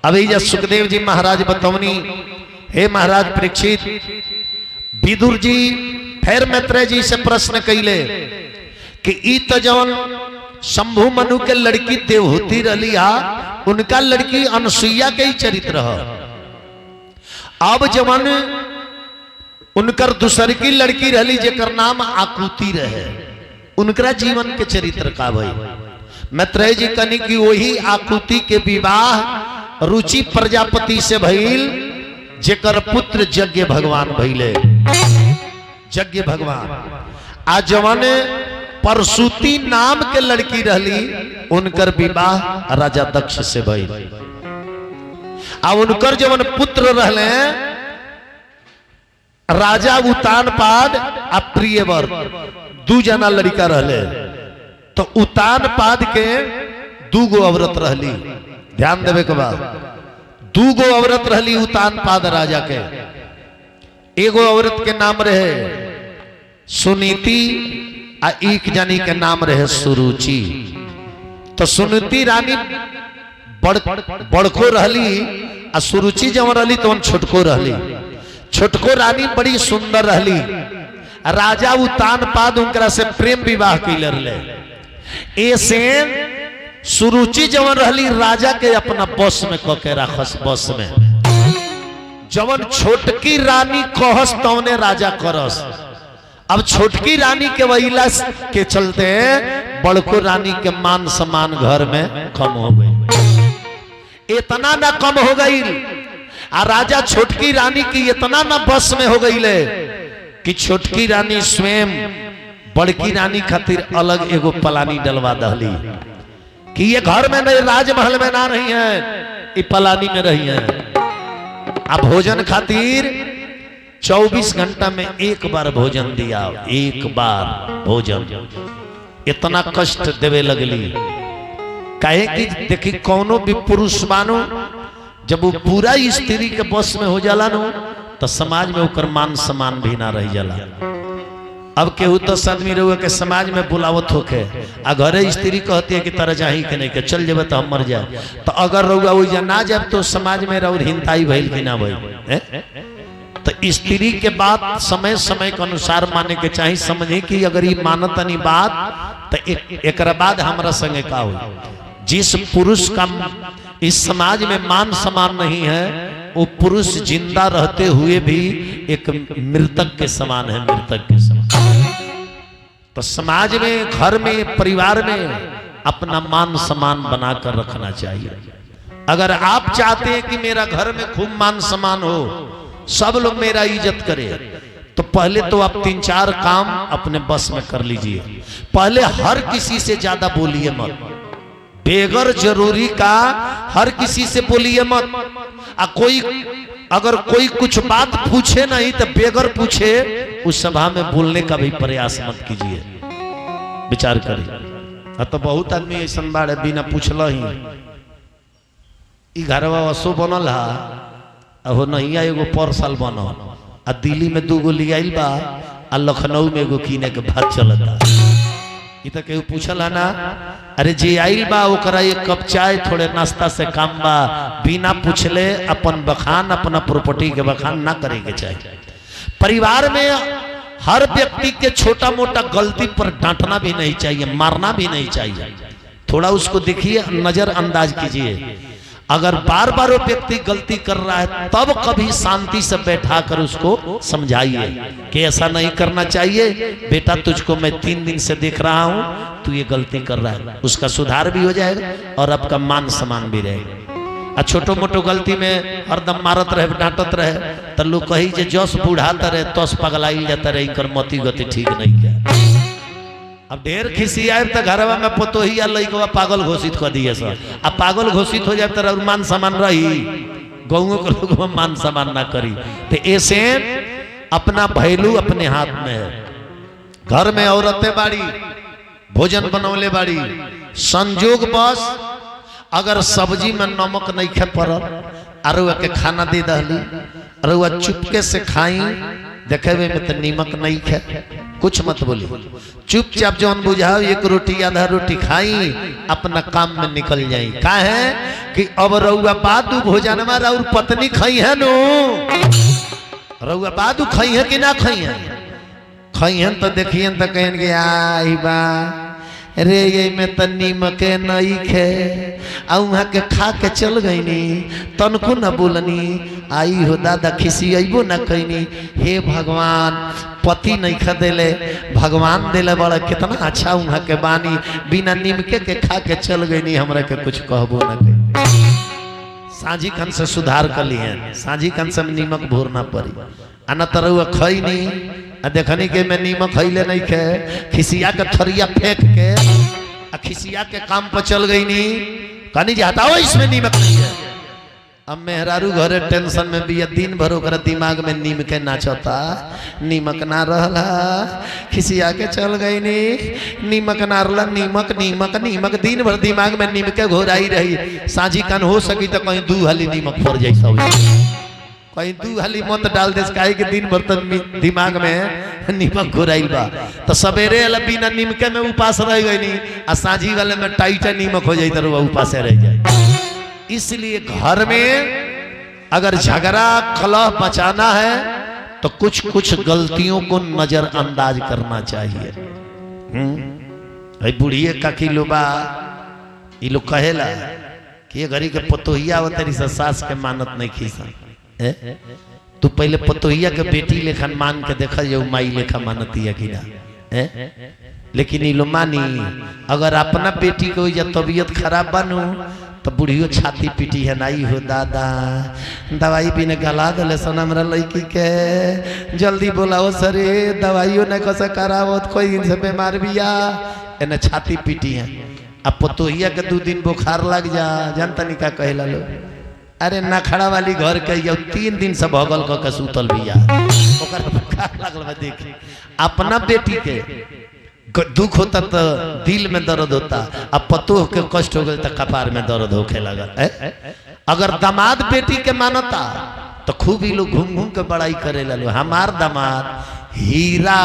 अभी जब सुखदेव जी महाराज बतौनी, हे महाराज परीक्षित, विदुर जी फिर मैत्रेय जी से प्रश्न कैले कि ई तो जौन शंभु मनु के लड़की देवहूति रही हा, उनका लड़की अनसुईया के ही चरित्र है। अब जवन उनकर दूसर की लड़की रही जेकर नाम आकुति रहे, उनका जीवन के चरित्र का भाई। मैत्रेय जी कनी कि वही आकुति के विवाह रुचि प्रजापति से भइल, जेकर पुत्र यज्ञ भगवान भइले। यज्ञ भगवान आ जवन परसुति नाम के लड़की रहली, उनकर विवाह राजा दक्ष से भइल। आ उनकर जवन पुत्र रहले राजा उतानपाद आ प्रियवर, दू जना लड़का रहले। तो उतानपाद के दूगो औरत रहली, ध्यान देवे के बाद, दूगो औरत रहली उतानपाद राजा के। एगो औरत के नाम रहे सुनीति आ एक जनी के नाम रहे सुरुचि। तो सुनीति रानी बड़को रहली आ सुरुचि जब रहली तो छोटको रहली। छोटको रानी बड़ी सुंदर रहली। राजा उतानपाद उनकरा से प्रेम विवाह कैले रहले। ऐसे सुरुचि जवन रहली राजा के अपना बस में कके राखस। बस में जवन छोटकी रानी कहस तवने राजा करस। अब छोटकी रानी के वहीला के चलते बड़को रानी के मान सम्मान घर में कम हो गई। इतना ना कम हो गई आ राजा छोटकी रानी की इतना ना बस में हो गई ले कि छोटकी रानी स्वयं बड़की रानी खातिर अलग एगो पलानी डलवा दहली कि ये घर में नहीं, राजमहल में ना रही है, ये पलानी में रही है। अब भोजन खातिर 24 घंटा में एक बार भोजन दिया, एक बार भोजन। इतना कष्ट देवे लगली काहे कि देखी कौनो भी पुरुष मानो जब वो पूरा स्त्री के बस में हो जाला नो तो समाज में ओकर मान सम्मान भी ना रह जाला। अब केहू तो आदमी रहुआ के समाज में बुलावत होके आ घरे स्त्री कहती है कि तरह चाही के नहीं के चल जेबे तो हम मर जाए। तो अगर रहुआ वही ना जाए तो समाज में रहुआ हिंताई भइल कि ना भइल। तो स्त्री के बात समय समय के अनुसार माने के चाहिए। समझे कि अगर ये मानतनी बात तो एक बाद हमारा संगे का हो। जिस पुरुष का इस समाज में मान सम्मान नहीं है, वो पुरुष जिंदा रहते हुए भी एक मृतक के समान है, मृतक के समान। तो समाज में, घर में, परिवार में अपना मान सम्मान बनाकर रखना चाहिए। अगर आप चाहते हैं कि मेरा घर में खूब मान सम्मान हो, सब लोग मेरा इज्जत करे, तो पहले तो आप 3-4 काम अपने बस में कर लीजिए। पहले हर किसी से ज्यादा बोलिए मत, बेगर जरूरी का हर किसी से बोलिए मत। अगर कोई कुछ बात पूछे नहीं तो बेगर पूछे, उस सभा में बोलने का भी प्रयास मत कीजिए। विचार करिए। तो बहुत आदमी ऐसा बाड़े बिना पूछल ही घरवा असो बनल हा, हो नहीं एगो पर साल बनल आ दिल्ली में 2 गो ले आइल बा आ लखनऊ में एगो कीने के बात चलता। तो केहू पूछल है ना, अरे जे आइल बा ओकरा एक कप चाय थोड़े नाश्ता से काम बा, बिना पूछले अपन बखान, अपना प्रॉपर्टी के बखान ना करे के चाहिए। परिवार में हर व्यक्ति के छोटा मोटा गलती पर डांटना भी नहीं चाहिए, मारना भी नहीं चाहिए। थोड़ा उसको देखिए, नजरअंदाज कीजिए। अगर बार बार वो व्यक्ति गलती कर रहा है तब कभी शांति से बैठा कर उसको समझाइए कि ऐसा नहीं करना चाहिए बेटा, तुझको मैं 3 दिन से देख रहा हूं, तू ये गलती कर रहा है। उसका सुधार भी हो जाएगा और आपका मान सम्मान भी रहेगा। छोटो मोटो गलती में हरदम मारत रहे, डांटत रहे तो लोग कही जे जस बुढ़ाता रहे तस पगलाई जाता रहे, कर मती गति ठीक नहीं क्या। अब ढेर खिसी आए तो घरवा में पतोहिया लइकवा पागल घोषित कर दिए सर। अब पागल घोषित हो जाए तो मान सम्मान रही, गौओं के लोग मान सम्मान ना करी। तो ऐसे अपना भैलू अपने हाथ में है। घर में औरतें बाड़ी, भोजन बनौले बाड़ी, संजोग बस अगर सब्जी में नमक नहीं खे पड़ल, अरुआ के खाना दे दहली, अरुआ चुपके से खाई देखे में तो नीमक नहीं खे, कुछ मत बोली, चुपचाप जौन बुझाओ एक रोटी आधा रोटी खाई अपना काम में निकल जाई। का है कि अब रउआ बादू भोजन में और पत्नी खाई है नो, रउआ बादू खाई है कि ना खाई है, खाई है तो देखिए तो कहेंगे आई बा रे ये में तो नीमक नहीं खे, वहाँ के खा के चल गई नी तनको न बोलनी, आई हो दादा खिसी अबो न कहनी। हे भगवान पति नहीं खदेले, भगवान दिले बड़ा कितना अच्छा वहाँ के बानी, बिना नीमके के खा के चल गई नी, हमरा के कुछ कहबो न कही। साझी खन से सुधार कर लिए, साझी खन से नीमक भोरना पड़ी, अना तरह खई नहीं देखनी के मैं नीमक खैले नहीं खे, खिसिया के थरिया फेंक के खिसिया के काम पर चल गई नी, कहनी जी हटाओ इसमें नीमक नहीं है। अब मेहरारू घरे टेंशन में भी दिन भर ओकरा दिमाग में नीम के नाचता, नीमक ना रहला, खिसिया के चल गई नी, नीमक ना रहला, नीमक नीमक नीमक दिन भर दिमाग में नीम के घोराई रही। साझी कान हो सकी तो कहीं 2 हाली नीमक पड़ जाए, कहीं 2 हाली मत डाल दे, काहे कि दिन भर तक दिमाग में नीमक घुराइल बा, तो सवेरे वाला बिना नीमके में उपास रह गई नी, आ साझी वाले में टाइटा नीमक हो जाए तो वह उपास रह जाए। इसलिए घर में अगर झगड़ा कलह बचाना है तो कुछ कुछ गलतियों को नजरअंदाज करना चाहिए। भाई बुढ़िए का किलो बा, ये लोग कहेला कि घड़ी के पतोहिया अवतरी से सास के मानत नहीं खीसा, तू पहले पतोहिया के बेटी लेखन मान के देखा जो माई लेखा मानती है कि ना, लेकिन ये लो मानी अगर अपना बेटी को तबीयत खराब बनू तो बुढ़ियो छाती पीटी है, नाई हो दादा दवाई भी ने गला दले सन हमरा लड़की के, जल्दी बोलाओ सरे दवाइयों ने कसे करावो, कोई दिन से बीमार बिया, एने छाती पीटी है। अब पतोहिया के 2 दिन बुखार लग जा, जानता नहीं क्या कहेला लो, अरे नखड़ा वाली घर के 3 दिन से भगल के सुतल बिया, ओकर बुखार लगल बा। देख अपना बेटी के दुख होता तो दिल में दर्द होता, अब पतोह के कष्ट हो गए तो कपार में दर्द होके लगा। अगर दामाद बेटी के मानता तो खूब ही लोग घूम घूम के बड़ाई करे लो, हमार दामाद हीरा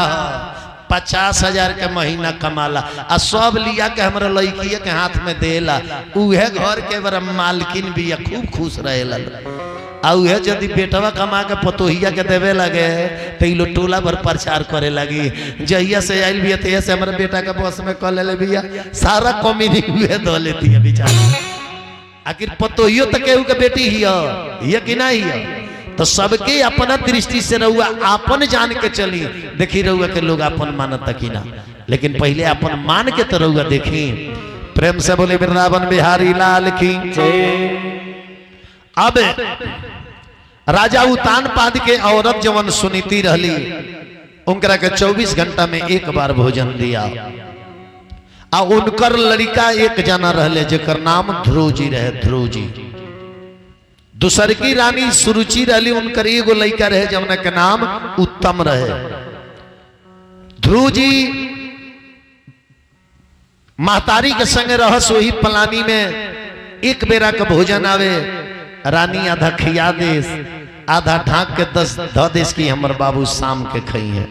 50,000 के महीना कमाला, आ सब लिया के हमारे लड़की के हाथ में देला, उहे घर के बड़ा मालकिन भी खूब खुश रहेला। आउ है यदि बेटवा कमा के पतोहिया के देवे लगे तो ये लोग टोला भर प्रचार करे लगी, जहिया से आयल भी है से हमारे बेटा के बस में कल ले भैया सारा कॉमेडी हुए दो लेती है बेचारा। आखिर पतोहियो तो केहू के बेटी ही है कि नहीं है, तो सबके अपना दृष्टि से रहुआ अपन जान के चली, देखी रहुआ के लोग अपन मानता कि ना, लेकिन पहले अपन मान के तो रहुआ देखी। प्रेम से बोले वृंदावन बिहारी लाल की। अब राजा उतान पाद के औरत जवन सुनीति रहली, उनकरा के 24 घंटा में एक बार भोजन दिया, आ उनकर लड़का एक जना रहले जेकर नाम ध्रुव जी रहे, ध्रुव जी। दूसर की रानी सुरुचि रहली, उनकर एगो लड़का रहे जवना के नाम उत्तम रहे। ध्रुव जी महतारी के संग रहस, वही पलानी में एक बेरा का भोजन आवे, रानी आधा खिया देस, आधा ढाक के 10 देश की हमर बाबू शाम के खई है,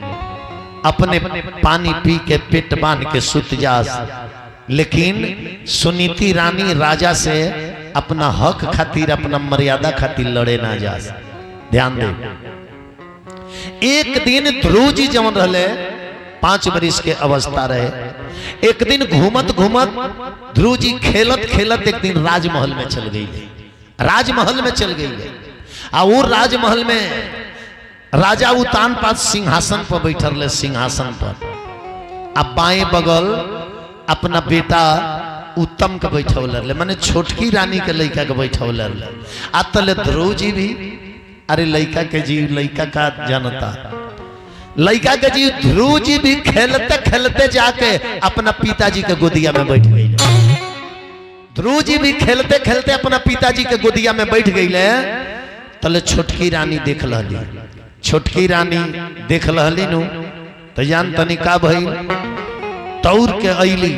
अपने पानी पी के पेट बांध के सुत जास। लेकिन सुनीति रानी राजा से अपना हक खातिर, अपना मर्यादा खातिर लड़े ना जास। ध्यान दे, एक दिन ध्रुव जी जवन रहले 5 वर्ष के अवस्था रहे, एक दिन घूमत घूमत ध्रुव जी खेलत खेलत एक दिन राजमहल में चल गई, राजमहल में चल गई। आ वो राजमहल में राजा उतान पाद सिंहासन पर बैठल रहे, सिंहासन पर। अब बाएं बगल अपना बेटा उत्तम के बैठौल रहे, माने छोटकी रानी के लड़का के बैठौल रहे। आ तले ध्रुव जी भी, अरे लड़का के जीव लड़का का जानता, लड़का के जीव ध्रुव जी भी खेलते खेलते जाके अपना पिताजी के गोदिया में बैठ गई। ध्रुव जी भी खेलते खेलते अपना पिताजी के गोदिया में बैठ गई। तले छोटकी रानी देख लहली, छोटकी रानी देख लहली नु तो जान तनी का भइल, तौर के अइली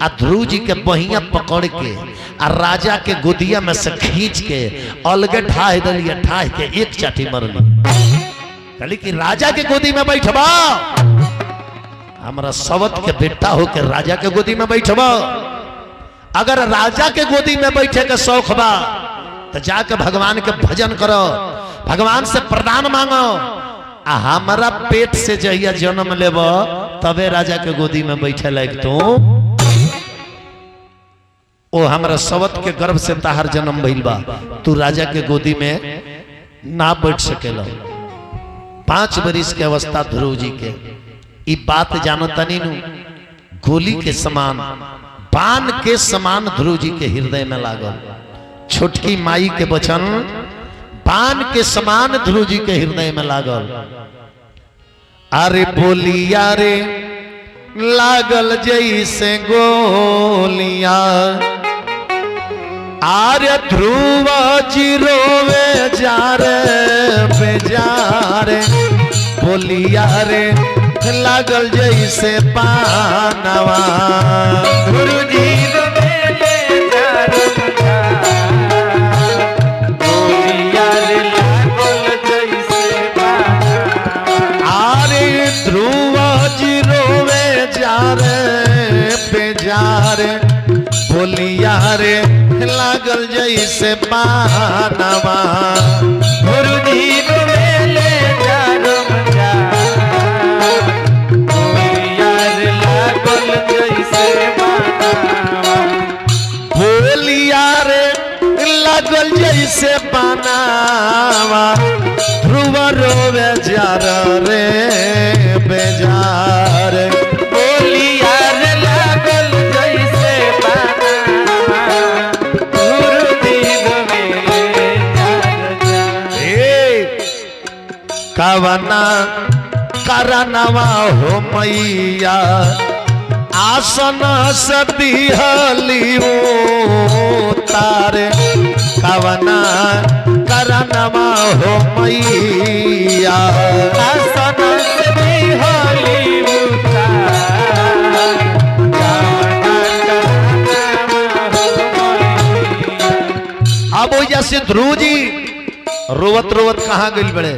आ ध्रुव जी के बहिया पकड़ के आ राजा के गोदिया में से खींच के अलगे ठाह दिलिए, ठाह के एक चाटी मरली। कहली कि राजा के गोदी में बैठबा, हमारा सवत के बेटा हो के राजा के गोदी में बैठबा। अगर राजा के गोदी में बैठे के शौक बा तो जाके भगवान के भजन करो, भगवान से प्रदान मांगो। आ हमारा पेट से जहिया जन्म लेब तबे राजा के गोदी में बैठे लायक तू। ओ हमारा सवत के गर्भ से ताहर जन्म भइल बा, तू राजा के गोदी में ना बैठ सकेला। 5 बरिस के अवस्था ध्रुव जी के ई बात जानो तनी नु, गोली के समान बाण के समान ध्रुव जी के हृदय में लागल। छोटकी माई के वचन बाण के समान ध्रुव जी के हृदय में लागल। अरे बोलिया रे लागल जैसे गोलिया, आर्य ध्रुव जी रोवे जा रे बेजारे। बोलिया रे लागल जैसे पानवा, गुरु जी रोवे जा रे बोलिया रे लागल जैसे पानवा। आर्य ध्रुव जी रोवे जा रे बेजारे। बोलिया रे लागल जैसे पानवा, गुरु जी रोवे जा रे बोलिया रे लागल जैसे पानवा। बोलिया रे लागल जैसे पानवा, ध्रुव रोवे जा रे बेजार। बोलिया रे लागल जैसे पानवा, गुरु जी रोवे कवना करनवा हो मैया, आसन सदिहली तारे। कवना करनवा हो मैया, आसन सदिहली अब जैसे ध्रुव जी रोवत रोवत कहाँ गई बड़े,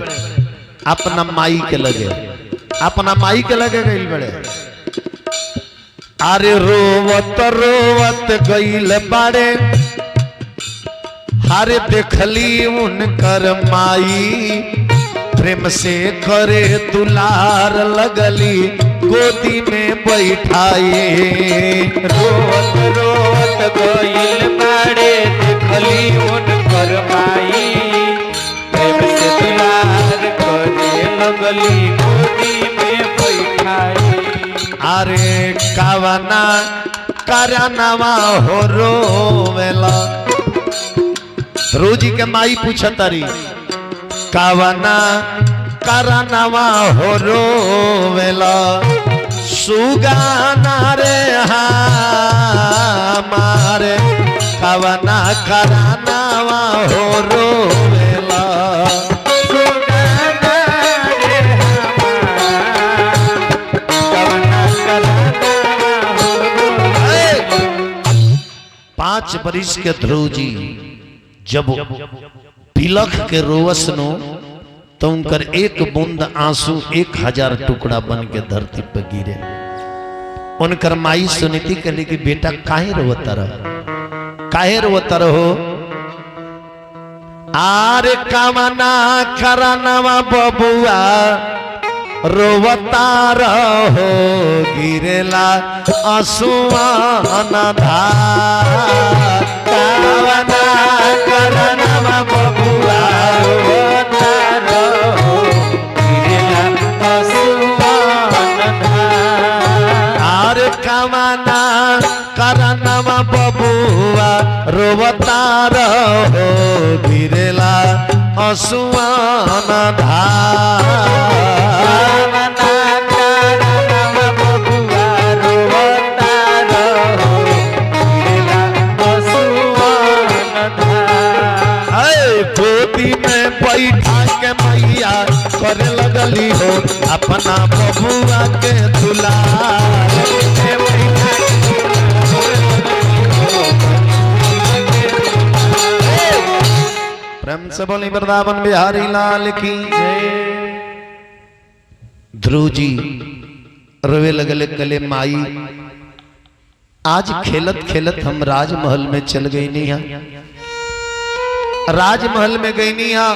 अपना माई के लगे, अपना माई के लगे गई बड़े। अरे रोवत रोवत गईल बाड़े, हरे देखली उनकर माई, प्रेम से करे दुलार लगली गोदी में बैठाई। रोवत रोवत गईल बाड़े, देखली उनकर माई, प्रेम से दुलार करे लगली गोदी में बैठाई। अरे कवना करनवा हो रोवेला, ध्रुव जी के माई पूछतरी कवना करनवा हो रोवेला। सुगाना रे हमारे कवना करनवा हो रोवेला। सुगाना रे कवना करनवा हो रोवेला। 5 बरिस के ध्रुव जी जब बिलख के रोवस नो तो उनकर एक बूंद आंसू 1000 टुकड़ा बन के धरती पर गिरे। उनकर माई सुनीति कहली कि बेटा काहे रोवता रहो, काहे रोवता रहो। आरे कवना करनवा बबुआ रोवता रहो, गिरेला आंसुआन धार। कवना करनवा बबुआ रोवता रहो, गिरेला आंसुआन धार। आरे कवना करनवा बबुआ रोवता रहो, गिरेला आंसुआन धार। गोदी में बैठा के मैया करे लगली हो अपना बबुआ के दुलार। प्रेम से बोली वृंदावन बिहारी लाल की जय। ध्रुव जी रोवे लगले, कले माई आज खेलत खेलत हम राजमहल में चल गई नहीं है, राजमहल में गई नहीं है।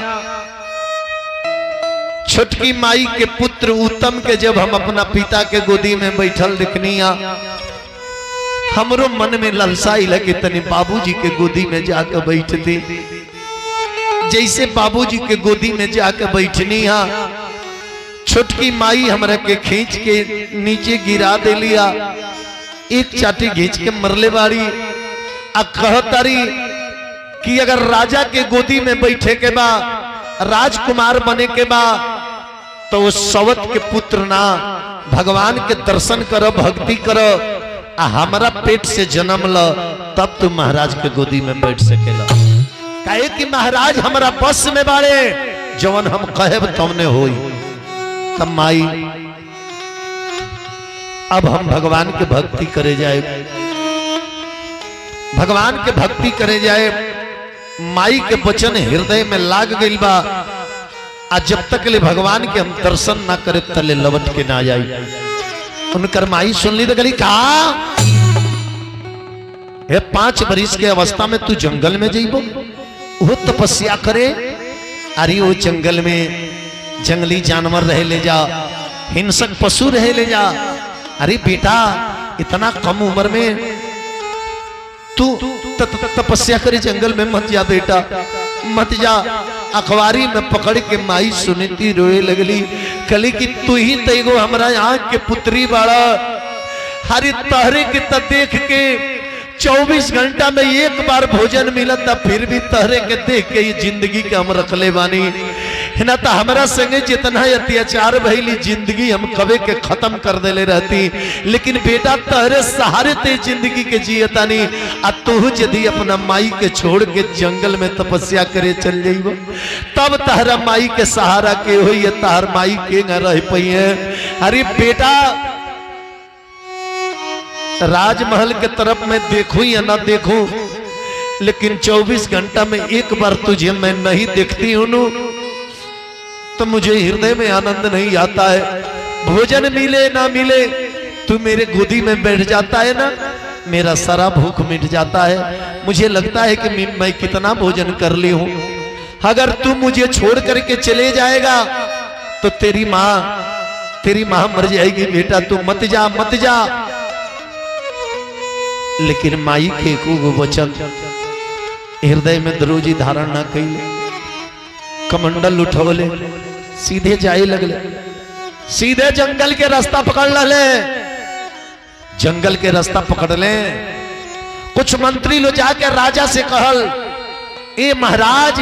छोटकी माई के पुत्र उत्तम के जब हम अपना पिता के गोदी में बैठल दिखनी है, हमरो मन में ललसाई लगे तनी बाबूजी के गोदी में जाकर बैठते। जैसे बाबूजी के गोदी में जाकर बैठनी है, छोटकी माई हमरा के खींच के नीचे गिरा दे लिया, एक चाटी खींच के मरले बाड़ी। आ कहतारी कि अगर राजा के गोदी में बैठे के बा, राजकुमार बने के बा, तो वो सवत के पुत्र ना भगवान के दर्शन करो, भक्ति करो, आ हमारा पेट से जन्म ल, तब तू महाराज के गोदी में बैठ सकेला। कहे कि महाराज हमारा बस में बाड़े, जवन हम कहेब तुमने होई। तब माई अब हम भगवान के भक्ति करे जाए, भगवान के भक्ति करे जाए। माई के वचन हृदय में लाग गई बा, आज जब तक ले भगवान के हम दर्शन ना करे तले लौट के ना जाई। उनकर माई सुन ली तो गली कहा, 5 बरिस के अवस्था में तू जंगल में जाइबो, वो तपस्या करे। अरे वो जंगल में जंगली जानवर रहे ले जा, हिंसक पशु रहे ले जा। अरे बेटा इतना कम उम्र में तू तपस्या करे, जंगल में मत जा बेटा, मत जा। अखबारी में पकड़ के माई सुनीति रोए लगली, कली कि तू ही तेगो हमरा यहाँ के पुत्री बाड़ा। हरी तहरे के त देख के 24 घंटा में एक बार भोजन मिलत, फिर भी तहरे के देख के ये जिंदगी के हम रखले बानी है ना। तो हमारा संगे जितना अत्याचार भइली, जिंदगी हम कबे के खत्म कर देले रहती, लेकिन बेटा तहरे सहारे ते जिंदगी के जियतानी। आ तू यदि अपना माई के छोड़ के जंगल में तपस्या करे चल जाइबो, तब तहरा माई के सहारा के होई, तहर माई के न रह पइए। अरे बेटा राजमहल के तरफ मैं देखूं या ना देखूं, लेकिन 24 घंटा में एक बार तुझे मैं नहीं देखती हूं तो मुझे हृदय में आनंद नहीं आता है। भोजन मिले ना मिले, तू मेरे गोदी में बैठ जाता है ना, मेरा सारा भूख मिट जाता है। मुझे लगता है कि मैं कितना भोजन कर ली हूं। अगर तू मुझे छोड़ करके चले जाएगा तो तेरी माँ मर जाएगी। बेटा तू मत जा, मत जा। लेकिन माई के को वचन हृदय में दरोजी धारण ना कैले, कमंडल उठौले, सीधे जाए लगले, सीधे जंगल के रास्ता पकड़ ले। जंगल के रास्ता पकड़ ले। कुछ मंत्री लो जाके राजा से कहल, ए महाराज,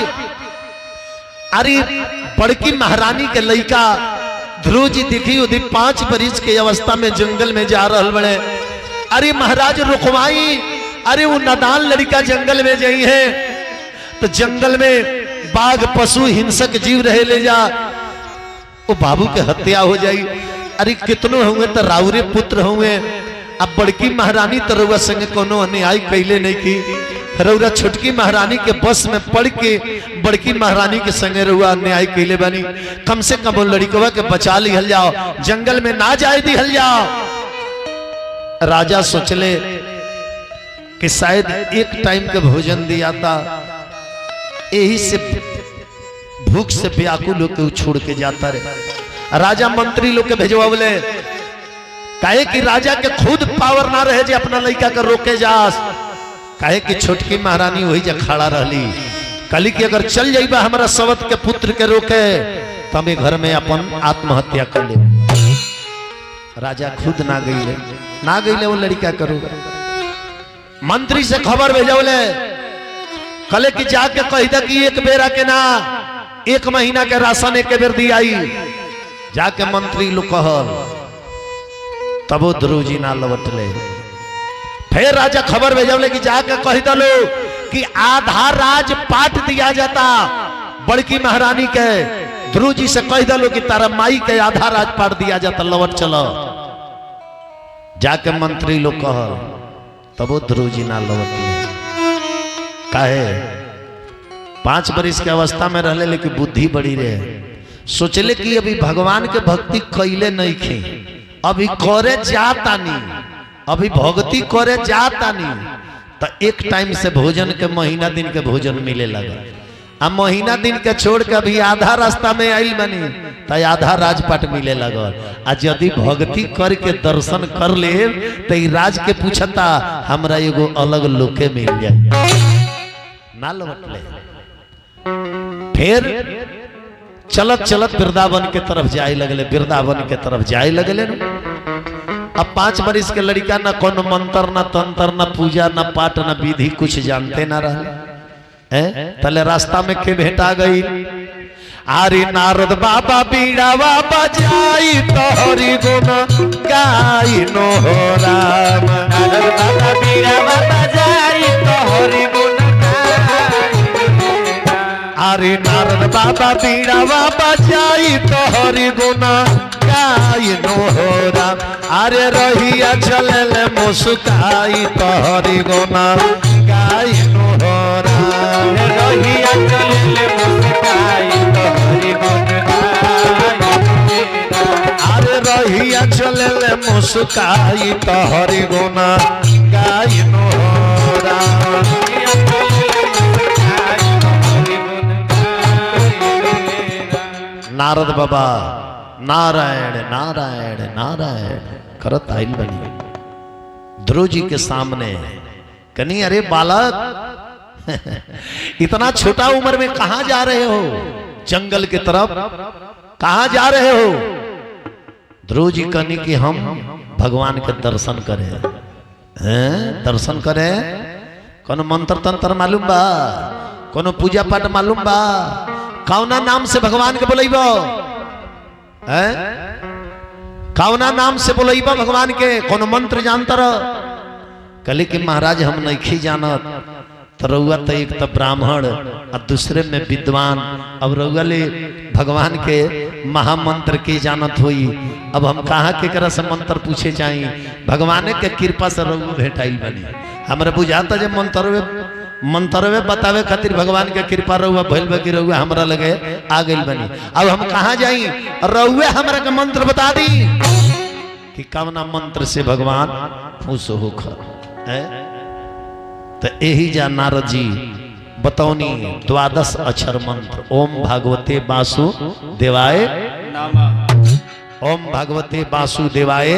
अरे बड़की महारानी के लड़का ध्रुव जी देखी उदी 5 बरिस के अवस्था में जंगल में जा रहा बड़े। अरे महाराज रुकवाई, अरे वो नादान लड़का जंगल में जाई है, तो जंगल में बाघ पशु हिंसक जीव रहे ले जा, वो बाबू के हत्या हो जाई। अरे कितनो हुए तो राउरे पुत्र हुए, अब बड़की महारानी तो रउआ संगे कोनो अन्याय कैले नहीं की, रउरा छोटकी महारानी के बस में पड़ के बड़की महारानी के संगे रउआ अन्याय कैले बनी। कम से कम लड़कवा के बचा लिहल जाओ, जंगल में ना जाए दिहल जाओ। राजा सोचले कि शायद एक टाइम के भोजन दिया था, यही से भूख से व्याकुल होकर छोड़ के जाता रहे। राजा मंत्री लोग के भेजवावले, काहे कि राजा के खुद पावर ना रहे जे अपना लड़का के रोके जास। काहे कि छोटकी महारानी वही जा खड़ा रहली, कली कि अगर चल जाइबा हमारा सवत के पुत्र के रोके तो हमें घर में अपन आत्महत्या कर ले। राजा खुद ना गईले वो लड़का करो। मंत्री से खबर भेजौले, कले कि जाके कह दा कि एक बेरा के ना 1 महीना के राशन एक बेर दियाई। जाके मंत्री लोग कहल, तब वो ध्रुव जी ना लौटले। फिर राजा खबर भेजौले कि जाके कह दलो कि आधा राज पाट दिया जाता बड़की महारानी के। ध्रुव जी से कह दलो कि तारा माई के आधा राज पाट दिया जाता, लौट चलो। जाके मंत्री लोग कहल, तब वो ध्रुव जी ना लौटले। काहे 5 बरिस के अवस्था में रहले, लेकिन बुद्धि बड़ी रहे, सोचले कि अभी भगवान के भक्ति कैले नहीं खे, अभी करे जाता नहीं, अभी भक्ति करे जाता नहीं, तो एक टाइम से भोजन के महीना दिन के भोजन मिले लगा। अब महीना दिन के छोड़ के अभी आधा रास्ता में आइल बनी तो आधा राजपाट मिले लगल। आ यदि भक्ति करके दर्शन कर ले तो राज के पूछता हमरा एगो अलग लोके मिल जाए ना लौटले। फिर चलत चलत वृंदावन के तरफ जाए लगले, वृंदावन के तरफ जाए लगले। अब 5 बरिस के लड़का ना कोनो मंत्र ना तंत्र ना पूजा ना पाठ ना विधि कुछ जानते ना रहे। तले रास्ता में के भेटा गई, आरे नारद बाबा बीड़ावा बजाई तोहरी गुण गाई नो हो राम। नारद बाबा बीड़ावा बजाई तोहरी गुण गाई। आरे नारद बाबा बीड़ावा बजाई तोहरी गुण गाई नो हो राम। आरे रहिया चलले मुस्काई तोहरी गुण गाई नो हो राम। रहिया चलले मुस्काई तोहरी गुण गाई। अरे रहिया चलले मुस्काई तोहरी गुण गाई नो हो राम। नारद बाबा नारायण नारायण नारायण करत आइल बनी ध्रुव जी के सामने। कनी अरे बालक इतना छोटा उम्र में कहां जा रहे हो? जंगल की तरफ कहां जा रहे हो? ध्रुव जी कहनी कि हम भगवान के दर्शन करें। हैं दर्शन करें? कोनो मंत्र तंत्र मालूम बा? कोनो पूजा पाठ मालूम बा? कौना नाम से भगवान के बोलैबो? हैं कौना नाम से बोलैबो भगवान के? कोनो मंत्र जानता रह? कहले कि महाराज हम नहीं जानत। तो रउआ तो एक तो ब्राह्मण और दूसरे में विद्वान, अब रउआ ले भगवान के महामंत्र के जानत हुई। अब हम कहाँ के कर से मंत्र पूछे जाई? भगवान के कृपा से रउआ भेटाइल बनी। हमरा बुझाता जब मंत्रवे बतावे खातिर भगवान के कृपा रउआ भइल बा कि रउआ हमरा लगे आ गइल बनी। अब हम कहाँ जाई? रउआ हमरा के मंत्र बता दी कि कवना मंत्र से भगवान खुश होकर। तो यही जा नारद जी बतौनी 12 अक्षर मंत्र। ओम भागवते वासुदेवाय नमः। ओम भागवते वासुदेवाय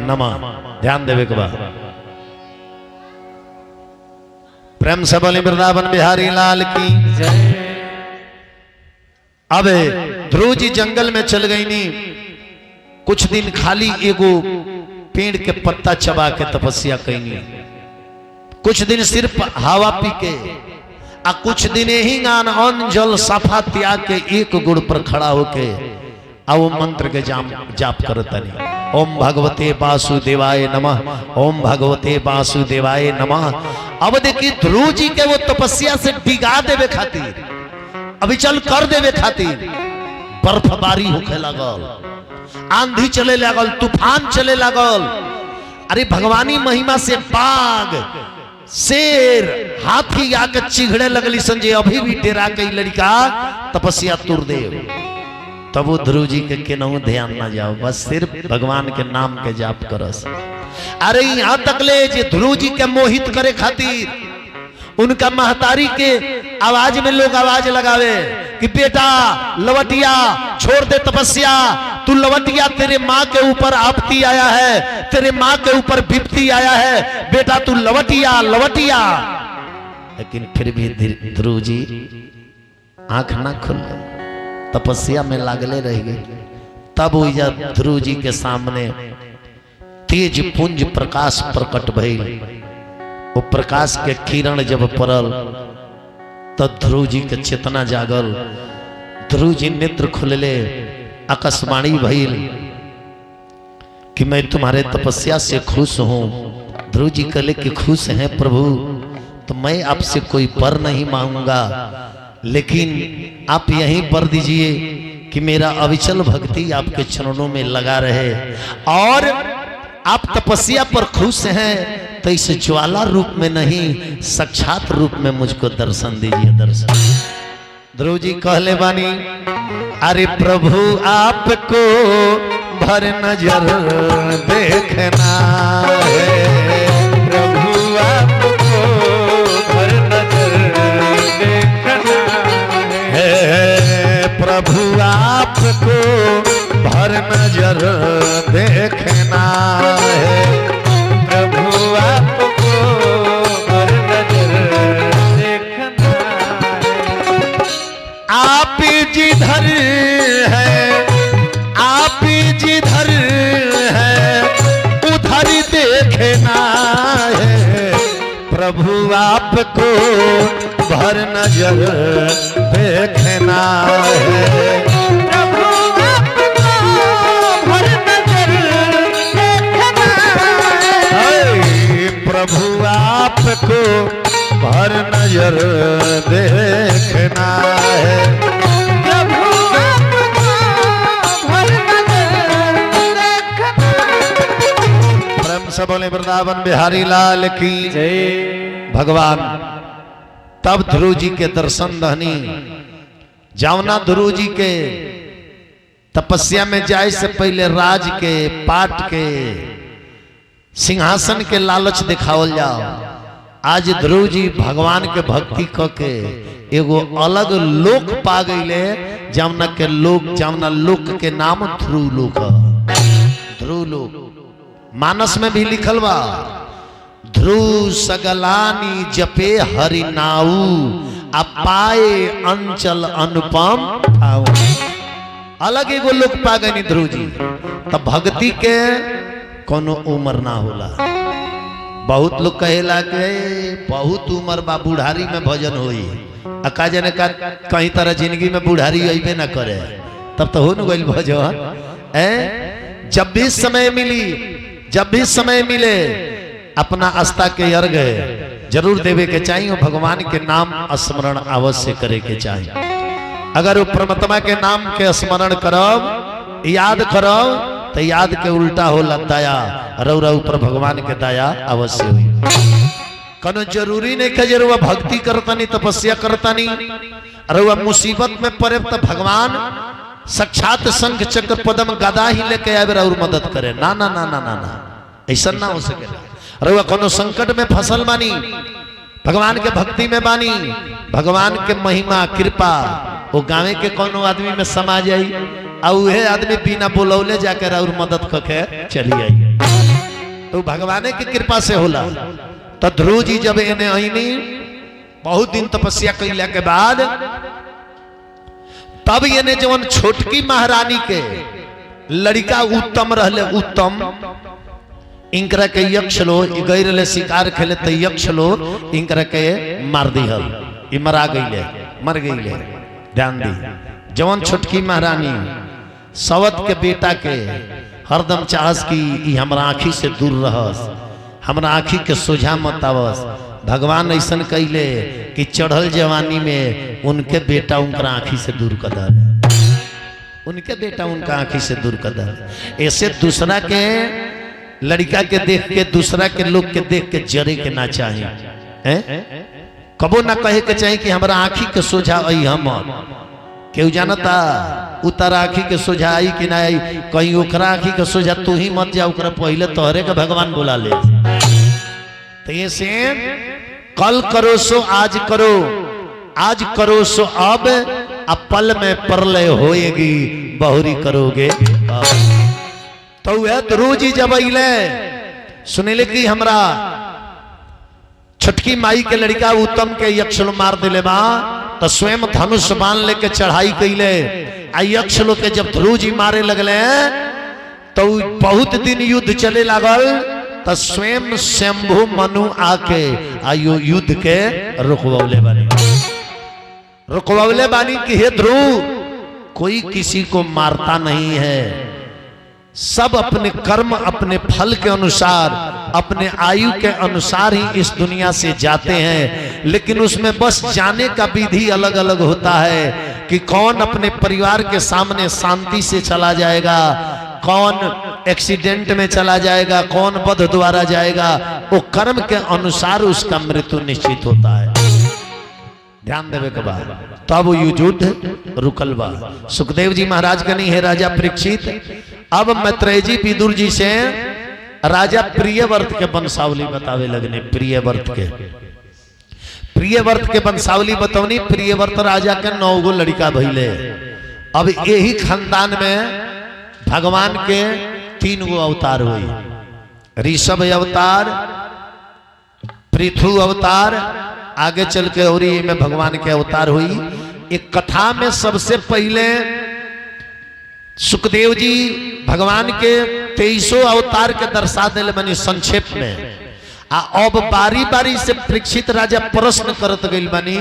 नमः। ध्यान देवे के बाद प्रेम से बोले वृंदावन बिहारी लाल की जय। अब ध्रुव जी जंगल में चल गई नी। कुछ दिन खाली एगो पेड़ के पत्ता चबा के तपस्या कैनी। कुछ दिन सिर्फ हवा पी के आ कुछ दिन ही गान अन्न जल साफा त्याग के एक गुड़ पर खड़ा होके आ वो मंत्र के जाप करतनी। ओम भगवते वासुदेवाय नमः। ओम भगवते वासुदेवाय नमः। अब देखिए ध्रुव जी के वो तपस्या से डिगा देवे खातिर, अभी चल कर देवे खातिर बर्फबारी होके लगल, आंधी चले लगल, तूफान चले लगल। अरे भगवानी महिमा से बाघ शेर हाथी आके चिघड़े लगली संजय। अभी भी डेरा के लड़का तपस्या तुर दे। तब वो ध्रुव जी के केनहू ध्यान ना जाओ, बस सिर्फ भगवान के नाम के जाप करस। अरे यहाँ तक ले जे ध्रुव जी के मोहित करे खातिर उनका महतारी के आवाज में लोग आवाज लगावे कि बेटा लवटिया छोड़ दे तपस्या, तू लवटिया, तेरे माँ के ऊपर आपत्ति आया है, तेरे माँ के ऊपर विपत्ति आया है, बेटा तू लवटिया लवटिया। लेकिन फिर भी ध्रुव जी आंख ना खुले, तपस्या में लागले रह गए। तब ध्रुव जी के सामने तेज पुंज प्रकाश प्रकट भइल। वो प्रकाश के किरण जब पड़ल तब ध्रुव जी के चेतना जागल। ध्रुव जी नेत्र खुलले, आकाशवाणी भइल कि मैं तुम्हारे तपस्या से खुश हूं। ध्रुव जी कहले कि खुश हैं प्रभु, तो मैं आपसे कोई वर नहीं मांगूंगा, लेकिन आप यही वर दीजिए कि मेरा अविचल भक्ति आपके चरणों में लगा रहे। और आप तपस्या पर खुश हैं तो इस ज्वाला रूप में नहीं, साक्षात रूप में मुझको दर्शन दीजिए। दर्शन ध्रुव जी कहले बानी अरे प्रभु आपको भर नजर देखना है, प्रभु आपको भर नजर देखना है, प्रभु आपको भर नजर देखना है, प्रभु आपको भर नजर देखना है। आप जिधर है, आप जिधर है उधर देखना है, प्रभु आपको भर नजर देखना है, प्रभु आपको भर नजर देखना है, प्रभु आपको भर नजर देखना है। प्रभु आपको भर नजर देखना। प्रेम से बोले वृंदावन बिहारी लाल की जय। भगवान तब ध्रुव जी के दर्शन दहनी, जावना ध्रुव जी के तपस्या में जाए से पहले राज के पाट के सिंहासन के लालच दिखावल जाओ। आज ध्रुव जी भगवान के भक्ति क के एगो अलग लोक पा गईले, जावना के लोक, जावना लोक के नाम ध्रुव लोक है। ध्रुव लोक मानस में भी लिखल बा, ध्रुव सगलानी जपे हरि नाऊ, अपाए अंचल अनुपम ठाऊ। अलग एगो लोक पा गई ध्रुव जी। तब भक्ति के कोनो उम्र ना होला। बहुत लोग कहेला के बहुत उम्र बा, बुढ़ारी में भजन होई, अका जने का कहीं तरह जिंदगी में बुढ़ारी अइबे ना करे, तब तो हो न गइल भजन। जब भी समय मिली, जब भी समय मिले, अपना आस्था के अर्घ जरूर देवे के चाहिए, भगवान के नाम स्मरण अवश्य करे के चाहिए। अगर वो परमात्मा के नाम के स्मरण करब, याद करब, तो याद के उल्टा होला दया, रौरा ऊपर भगवान के दया अवश्य हुई। कनो जरूरी नहीं कि जरूर भक्ति करतानी, तपस्या करतानी, रौरा मुसीबत में पड़े तो भगवान साक्षात शंख चक्र पद्म गदा ही लेके आवे और मदद करे। ना ना ना ना ना ना, ऐसा ना हो सके। रउआ कोनो संकट में फसल बानी, भगवान के भक्ति में बानी, भगवान के महिमा कृपा वो गाँव के कोनो आदमी में समा जाई, और वह आदमी बिना बोलौले जाकर और मदद करके चली आई, तो भगवान की कृपा से होला। तो ध्रुव जी जब इन्हें आईनी, बहुत दिन तपस्या कैला के बाद, तब इन्हें जवन छोटकी महारानी के लड़का उत्तम रहले, उत्तम इनकरा के यक्ष लो गई रहे शिकार खेले, तो यक्ष लो इनकरा के मार दिहल, ई मरा गईले, मर गईले। ध्यान दी, जवन छोटकी महारानी सवत के बेटा के हरदम चाहस की ई हमरा आँखी से दूर रहस, हमरा आँखी के सोझा मत आवस। भगवान ऐसा कैले कि चढ़ल जवानी में उनके बेटा उनका आँखी से दूर कर दे, उनके बेटा उनका आँखी से दूर कर दे। ऐसे दूसरा के लड़का के देख के, दूसरा के लोग के देख के जरे के ना चाहिए, हैं? कबो ना कहे के चाहिए कि हमारा आँखी के सोझा आई, हम केहू जानता उतर आँखी के सोझा आई कि ना आई, कहीं ओकरा आँखी के सोझा तू ही मत जा, ओकरा पहले तोहरे के भगवान बोला ले। तो ये से कल करो सो आज करो, आज करो सो अब पल में परलय होएगी, बहुरी करोगे अब। तो वह ध्रुव जी जब अइले, सुनिले कि हमरा छटकी माई के लड़का उत्तम के यक्ष लोग मार दिले बा, तो स्वयं धनुष बाण लेके चढ़ाई कैले। आ यक्ष लोग के जब ध्रुव जी मारे लगले, तो बहुत दिन युद्ध चले लागल, तो स्वयं शंभु मनु आके आयु युद्ध के रुकवले बानी, रुकवले बानी कि हे ध्रुव, कोई किसी को मारता नहीं है, सब अपने कर्म अपने फल के अनुसार, अपने आयु के अनुसार ही इस दुनिया से जाते हैं। लेकिन उसमें बस जाने का विधि अलग अलग होता है कि कौन अपने परिवार के सामने शांति से चला जाएगा, कौन एक्सीडेंट में चला जाएगा, कौन वध द्वारा जाएगा। वो कर्म के अनुसार उसका मृत्यु निश्चित होता है। ध्यान देवे के बाद तब वो युद्ध रुकल बा। सुखदेव जी महाराज का नहीं है राजा परीक्षित। अब मैत्रेय जी विदुर जी से राजा प्रियव्रत के वंशावली बतावे लगने। प्रियव्रत के वंशावली बतौनी। प्रियव्रत राजा के 9 गो लड़का भइले। अब यही खानदान में भगवान के 3 गो अवतार हुई। ऋषभ अवतार, पृथु अवतार, आगे चल के और में भगवान के अवतार हुई। एक कथा में सबसे पहले सुखदेव जी भगवान के 23 अवतार के दर्शा दिल बनी संक्षेप में। अब बारी बारी से परीक्षित राजा प्रश्न करत गई बनी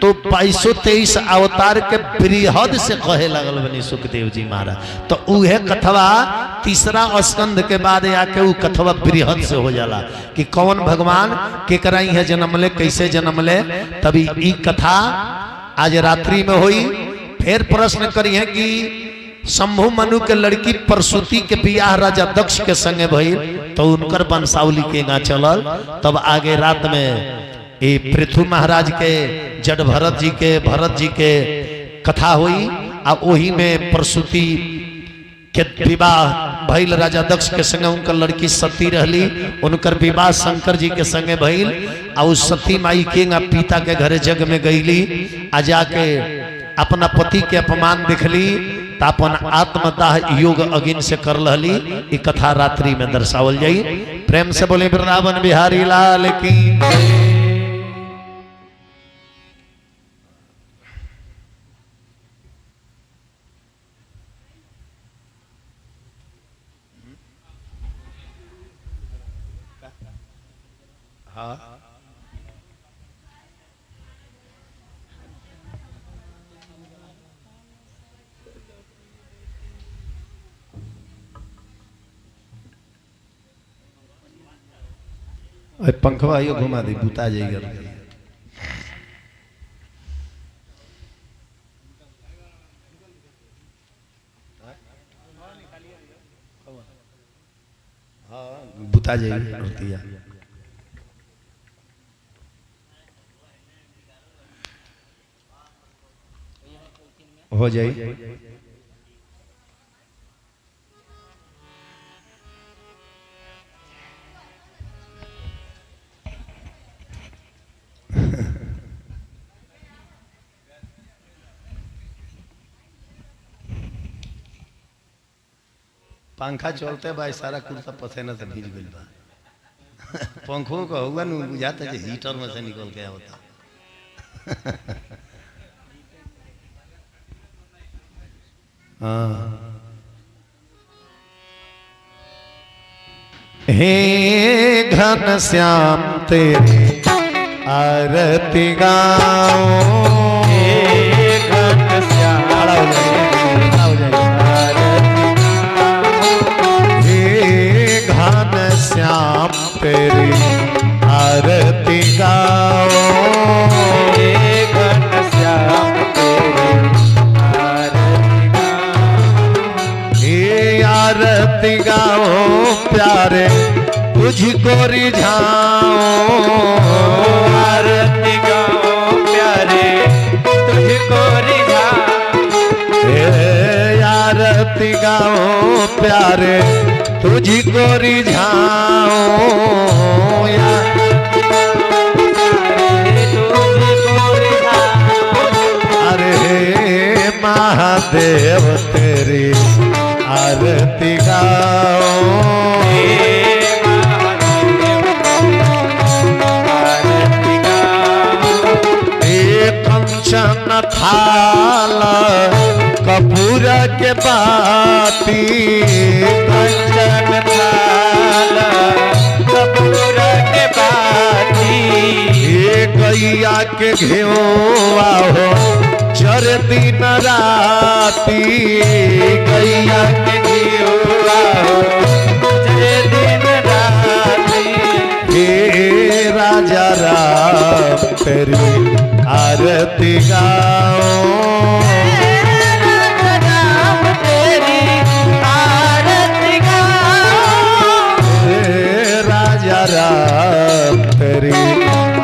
तो 22-23 अवतार के बृहद से कहे लगल बनी सुखदेव जी महाराज। तो उहे कथवा तीसरा स्कंद के बाद आके वो कथवा बृहद से हो जाला कि कौन भगवान केकरा है जन्मले, कैसे जन्मले। तभी ई कथा आज रात्रि में हुई। फिर प्रश्न करी है कि शंभु मनु के लड़की प्रसूति के बियाह राजा दक्ष के संगे भइल तो उनकर वंशावली के ना चलल। तब आगे रात में ये पृथु महाराज के जड भरत जी के कथा हुई। अब वही में प्रसूति के विवाह भइल राजा दक्ष के संगे। उनकर लड़की सती रहली, उनकर विवाह शंकर जी के संगे भइल। और सती माई के पिता के घरे जग में गईली। आ जाके अपना पति के अपमान देखली तो अपन आत्मदाह योग अगिन से कर लहली। ये कथा रात्रि में दर्शावल जाई। प्रेम से बोले वृंदावन बिहारी लाल की। हाँ पंखवा आइयो घुमा दी बुता जाइए। बुता जाइए हो जाए। पंखा चलते बा सारा कुर्ता पसेना से भीज गई बा। पंखों का होगा न बुझाता है हीटर में से निकल गया होता। हाँ हे घन श्याम तेरे आरती गाओ। हे घन श्याम श्याम तेरी आरती गाओ। हे घन श्याम तेरी आरती गाओ। हे आरती गाओ प्यारे तुझको रिझाओ। आरती गाओ प्यारे तुझको रिझाओ। हे आरती गाओ प्यारे तुझको रिझाओ। अरे हे महादेव तेरी आरती गाओ। कंचन थाल कपूर के बाती। कंचन थाल कपूर के बाती। ये गैया के घेवा हो चर दिन राती। गैया के घेवा हो चर दिन राती। हे राजा राम तेरी आरती गाओ। राम तेरी आरती गाओ। हे राजा राम तेरी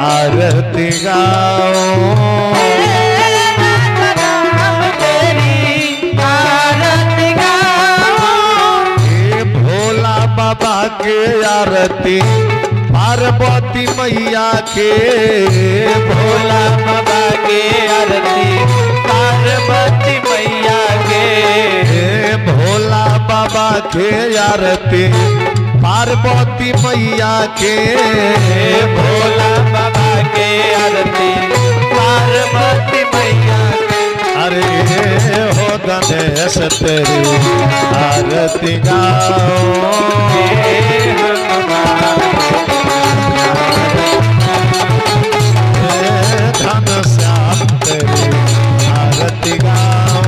आरती गाओ। राम आरती पार्वती मैया के भोला बाबा के आरती पार्वती मैया के भोला बाबा के आरती पार्वती मैया के भोला बाबा के आरती पार्वती मैया के अरे हो गणेश तेरी आरती गाओ धन श्याम तेरी आरती गाओ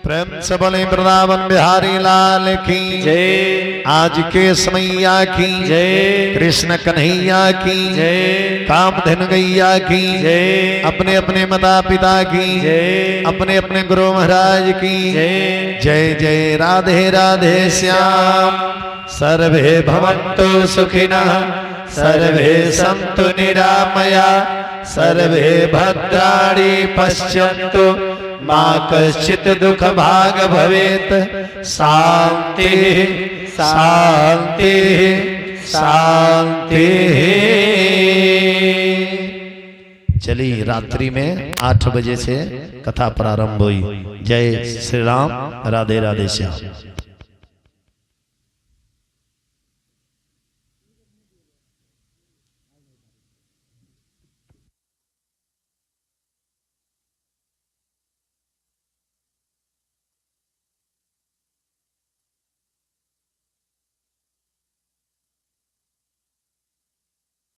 प्रेम से बोले वृंदावन बिहारी लाल की जय आज के समैया की जय कृष्ण कन्हैया की जय कामधेनु गैया की जय अपने अपने माता पिता की जय अपने अपने गुरु महाराज की जय जय जय राधे राधे श्याम सर्वे भवन्तु सुखिनः सर्वे सन्तु निरामया सर्वे भद्राणि पश्यन्तु मा कश्चित् दुःख भाग भवेत् शांति शांति शांति। चलिए रात्रि में 8 बजे से कथा प्रारंभ हुई। जय श्री राम राधे राधे श्याम।